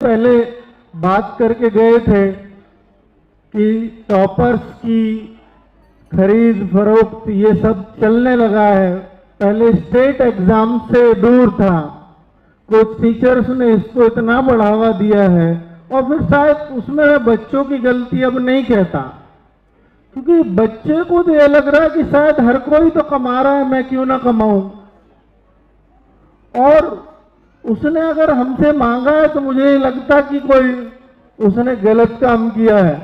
पहले बात करके गए थे कि टॉपर्स की खरीद फरोख्त ये सब चलने लगा है। पहले स्टेट एग्जाम से दूर था, कुछ टीचर्स ने इसको इतना बढ़ावा दिया है और फिर शायद उसमें बच्चों की गलती अब नहीं कहता, क्योंकि बच्चे को तो यह लग रहा है कि शायद हर कोई तो कमा रहा है, मैं क्यों ना कमाऊं। और उसने अगर हमसे मांगा है तो मुझे लगता कि कोई उसने गलत काम किया है,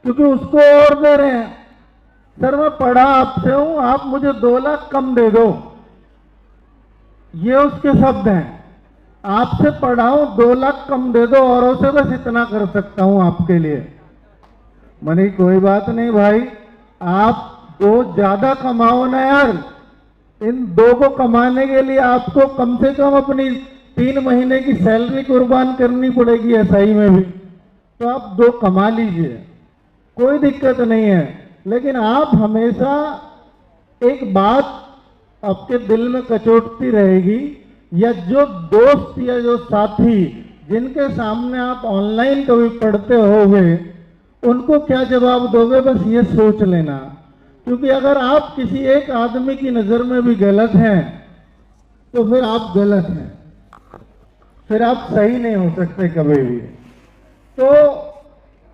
क्योंकि उसको और दे रहे हैं। सर मैं पढ़ा आपसे हूं, आप मुझे 2 लाख कम दे दो, ये उसके शब्द हैं। आपसे पढ़ा हूं, 2 लाख कम दे दो, औरों से बस इतना कर सकता हूं आपके लिए। मैंने कोई बात नहीं भाई, आप तो ज्यादा कमाओ ना यार। इन 2 को कमाने के लिए आपको कम से कम अपनी 3 महीने की सैलरी कुर्बान करनी पड़ेगी एसआई में भी, तो आप 2 कमा लीजिए, कोई दिक्कत नहीं है। लेकिन आप हमेशा एक बात आपके दिल में कचोटती रहेगी, या जो दोस्त या जो साथी जिनके सामने आप ऑनलाइन कभी पढ़ते होगे उनको क्या जवाब दोगे, बस ये सोच लेना। क्योंकि अगर आप किसी एक आदमी की नज़र में भी गलत हैं तो फिर आप गलत हैं, फिर आप सही नहीं हो सकते कभी भी। तो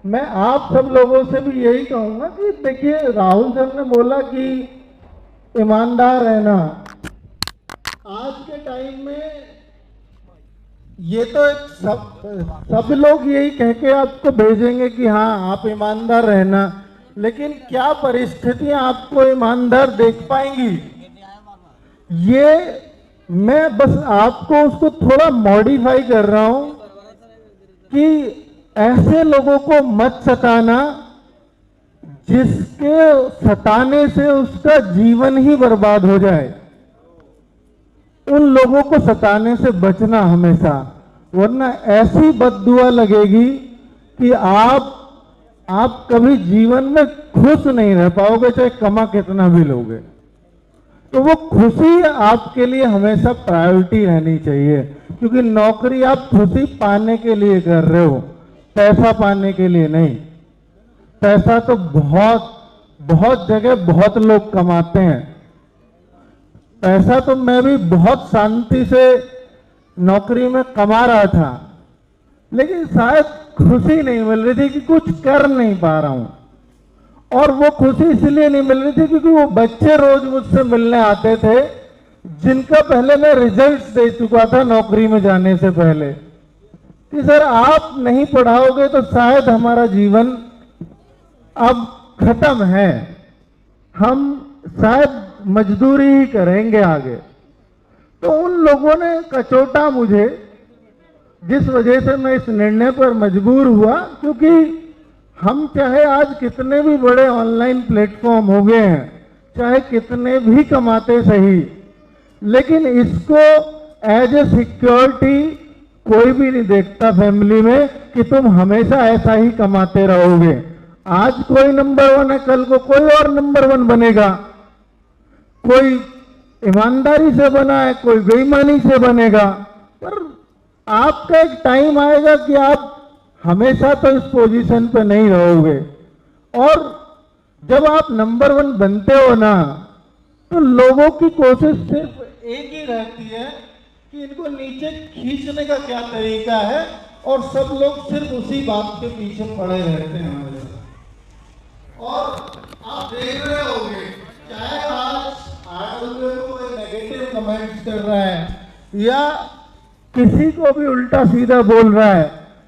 मैं आप सब लोगों से भी यही कहूंगा कि देखिए, राहुल सर ने बोला कि ईमानदार रहना। आज के टाइम में ये तो एक सब लोग यही कह के आपको भेजेंगे कि हाँ आप ईमानदार रहना, लेकिन क्या परिस्थितियां आपको ईमानदार देख पाएंगी, ये मैं बस आपको उसको थोड़ा मॉडिफाई कर रहा हूं कि ऐसे लोगों को मत सताना जिसके सताने से उसका जीवन ही बर्बाद हो जाए। उन लोगों को सताने से बचना हमेशा, वरना ऐसी बद्दुआ लगेगी कि आप कभी जीवन में खुश नहीं रह पाओगे, चाहे कमा कितना भी लोगे। तो वो खुशी आपके लिए हमेशा प्रायोरिटी रहनी चाहिए, क्योंकि नौकरी आप खुशी पाने के लिए कर रहे हो, पैसा पाने के लिए नहीं। पैसा तो बहुत जगह बहुत लोग कमाते हैं। पैसा तो मैं भी बहुत शांति से नौकरी में कमा रहा था, लेकिन शायद खुशी नहीं मिल रही थी कि कुछ कर नहीं पा रहा हूं। और वो खुशी इसलिए नहीं मिल रही थी क्योंकि वो बच्चे रोज मुझसे मिलने आते थे जिनका पहले मैं रिजल्ट्स दे चुका था नौकरी में जाने से पहले, कि सर आप नहीं पढ़ाओगे तो शायद हमारा जीवन अब खत्म है, हम शायद मजदूरी ही करेंगे आगे। तो उन लोगों ने कचोटा मुझे, जिस वजह से मैं इस निर्णय पर मजबूर हुआ। क्योंकि हम चाहे आज कितने भी बड़े ऑनलाइन प्लेटफॉर्म हो गए हैं, चाहे कितने भी कमाते सही, लेकिन इसको एज ए सिक्योरिटी कोई भी नहीं देखता फैमिली में कि तुम हमेशा ऐसा ही कमाते रहोगे। आज कोई नंबर 1 है, कल को कोई और नंबर 1 बनेगा। कोई ईमानदारी से बना है, कोई बेईमानी से बनेगा, पर आपका एक टाइम आएगा कि आप हमेशा तो इस पोजीशन पे नहीं रहोगे। और जब आप नंबर 1 बनते हो ना, तो लोगों की कोशिश सिर्फ एक ही रहती है कि इनको नीचे खींचने का क्या तरीका है, और सब लोग सिर्फ उसी बात के पीछे पड़े रहते हैं हमारे साथ। और आप देख रहे होंगे, चाहे आज कोई नेगेटिव कमेंट्स कर रहा है या किसी को भी उल्टा सीधा बोल रहा है,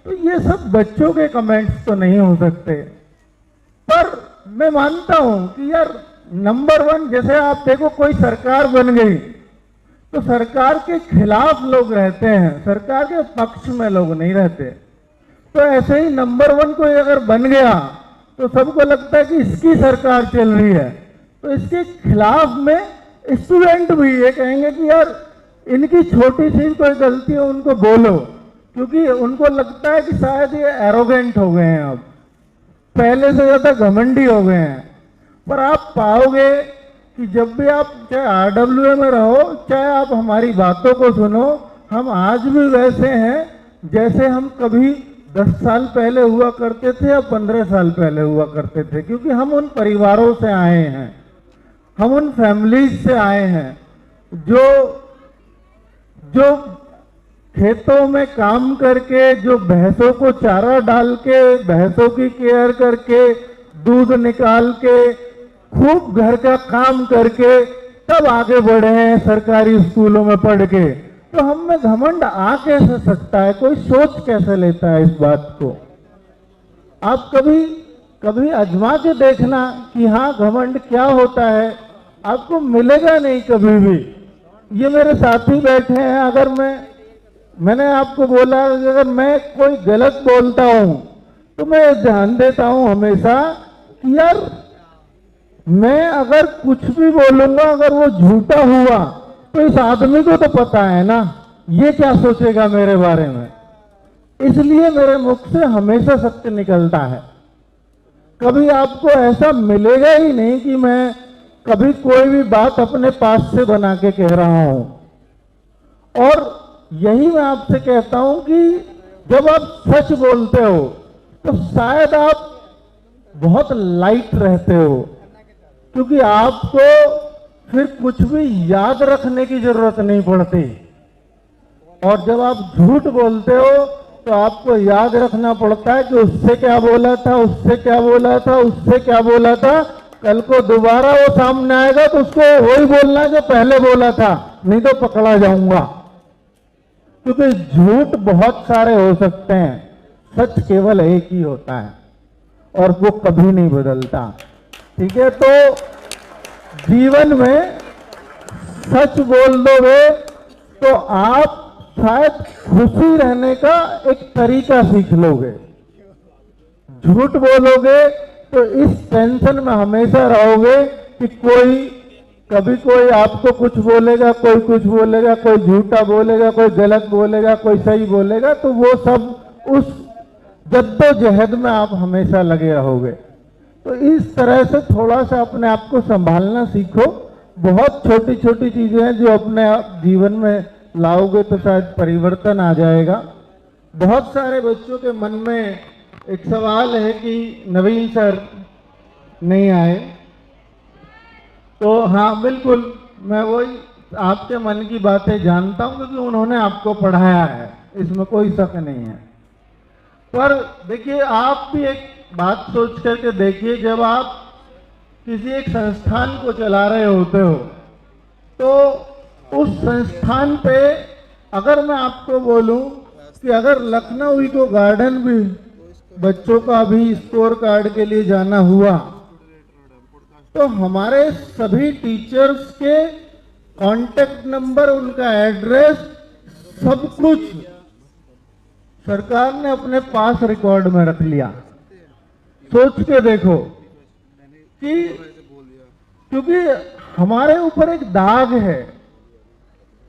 तो ये सब बच्चों के कमेंट्स तो नहीं हो सकते। पर मैं मानता हूं कि यार नंबर 1, जैसे आप देखो कोई सरकार बन गई तो सरकार के खिलाफ लोग रहते हैं, सरकार के पक्ष में लोग नहीं रहते। तो ऐसे ही नंबर 1 कोई अगर बन गया तो सबको लगता है कि इसकी सरकार चल रही है, तो इसके खिलाफ में स्टूडेंट भी ये कहेंगे कि यार इनकी छोटी सी कोई गलती हो उनको बोलो, क्योंकि उनको लगता है कि शायद ये एरोगेंट हो गए हैं, अब पहले से ज्यादा घमंडी हो गए हैं। पर आप पाओगे कि जब भी आप चाहे आरडब्ल्यूए में रहो, चाहे आप हमारी बातों को सुनो, हम आज भी वैसे हैं जैसे हम कभी 10 साल पहले हुआ करते थे या 15 साल पहले हुआ करते थे, क्योंकि हम उन परिवारों से आए हैं, हम उन फैमिलीज से आए हैं जो जो खेतों में काम करके, जो भैंसों को चारा डाल के, भैंसों की केयर करके, दूध निकाल के, खूब घर का काम करके तब आगे बढ़े हैं सरकारी स्कूलों में पढ़ के। तो हम में घमंड आ कैसे सकता है, कोई सोच कैसे लेता है इस बात को? आप कभी कभी आजमा के देखना कि हाँ घमंड क्या होता है, आपको मिलेगा नहीं कभी भी। ये मेरे साथी बैठे हैं, अगर मैंने आपको बोला अगर मैं कोई गलत बोलता हूं तो मैं ध्यान देता हूं हमेशा कि यार मैं अगर कुछ भी बोलूंगा अगर वो झूठा हुआ तो इस आदमी को तो पता है ना ये क्या सोचेगा मेरे बारे में। इसलिए मेरे मुख से हमेशा सत्य निकलता है। कभी आपको ऐसा मिलेगा ही नहीं कि मैं कभी कोई भी बात अपने पास से बना के कह रहा हूं। और यही मैं आपसे कहता हूं कि जब आप सच बोलते हो तो शायद आप बहुत लाइट रहते हो, क्योंकि आपको फिर कुछ भी याद रखने की जरूरत नहीं पड़ती। और जब आप झूठ बोलते हो तो आपको याद रखना पड़ता है कि उससे क्या बोला था, उससे क्या बोला था, उससे क्या बोला था। कल को दोबारा वो सामने आएगा तो उसको वही बोलना जो पहले बोला था, नहीं तो पकड़ा जाऊंगा। क्योंकि झूठ बहुत सारे हो सकते हैं, सच केवल एक ही होता है और वो कभी नहीं बदलता। ठीक है, तो जीवन में सच बोल दोगे तो आप शायद खुशी रहने का एक तरीका सीख लोगे। झूठ बोलोगे तो इस टेंशन में हमेशा रहोगे कि कभी कोई आपको कुछ बोलेगा, कोई कुछ बोलेगा, कोई झूठा बोलेगा, कोई गलत बोलेगा, कोई सही बोलेगा, तो वो सब उस जद्दोजहद में आप हमेशा लगे रहोगे। तो इस तरह से थोड़ा सा अपने आप को संभालना सीखो। बहुत छोटी छोटी चीजें हैं जो अपने जीवन में लाओगे तो शायद परिवर्तन आ जाएगा। बहुत सारे बच्चों के मन में एक सवाल है कि नवीन सर नहीं आए, तो हाँ बिल्कुल मैं वही आपके मन की बातें जानता हूं क्योंकि उन्होंने आपको पढ़ाया है, इसमें कोई शक नहीं है। पर देखिए, आप भी एक बात सोच करके देखिए, जब आप किसी एक संस्थान को चला रहे होते हो तो उस संस्थान पे अगर मैं आपको बोलूं कि अगर लखनऊ इको गार्डन भी बच्चों का भी स्कोर कार्ड के लिए जाना हुआ तो हमारे सभी टीचर्स के कांटेक्ट नंबर, उनका एड्रेस, सब कुछ सरकार ने अपने पास रिकॉर्ड में रख लिया। सोच के देखो कि क्योंकि हमारे ऊपर एक दाग है,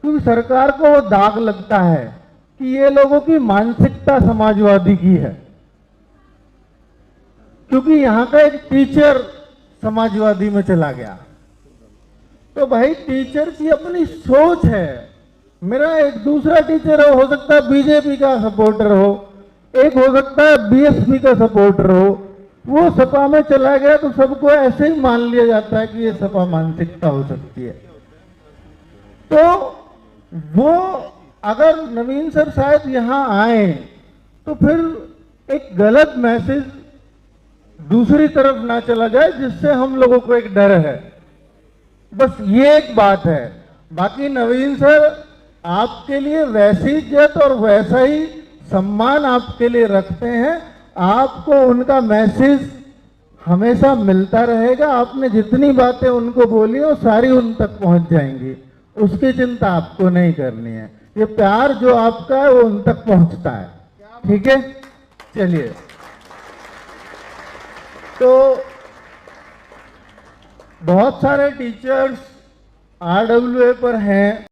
क्योंकि सरकार को वो दाग लगता है कि ये लोगों की मानसिकता समाजवादी की है, क्योंकि यहाँ का एक टीचर समाजवादी में चला गया। तो भाई टीचर की अपनी सोच है। मेरा एक दूसरा टीचर हो सकता है बीजेपी का सपोर्टर हो, एक हो सकता है बीएसपी का सपोर्टर हो, वो सपा में चला गया तो सबको ऐसे ही मान लिया जाता है कि ये सपा मानसिकता हो सकती है। तो वो अगर नवीन सर शायद यहाँ आए तो फिर एक गलत मैसेज दूसरी तरफ ना चला जाए, जिससे हम लोगों को एक डर है। बस ये एक बात है। बाकी नवीन सर आपके लिए वैसी इज्जत और वैसा ही सम्मान आपके लिए रखते हैं। आपको उनका मैसेज हमेशा मिलता रहेगा। आपने जितनी बातें उनको बोली वो सारी उन तक पहुंच जाएंगी, उसकी चिंता आपको नहीं करनी है। ये प्यार जो आपका है वो उन तक पहुंचता है। ठीक है, चलिए। तो बहुत सारे टीचर्स RWA पर हैं।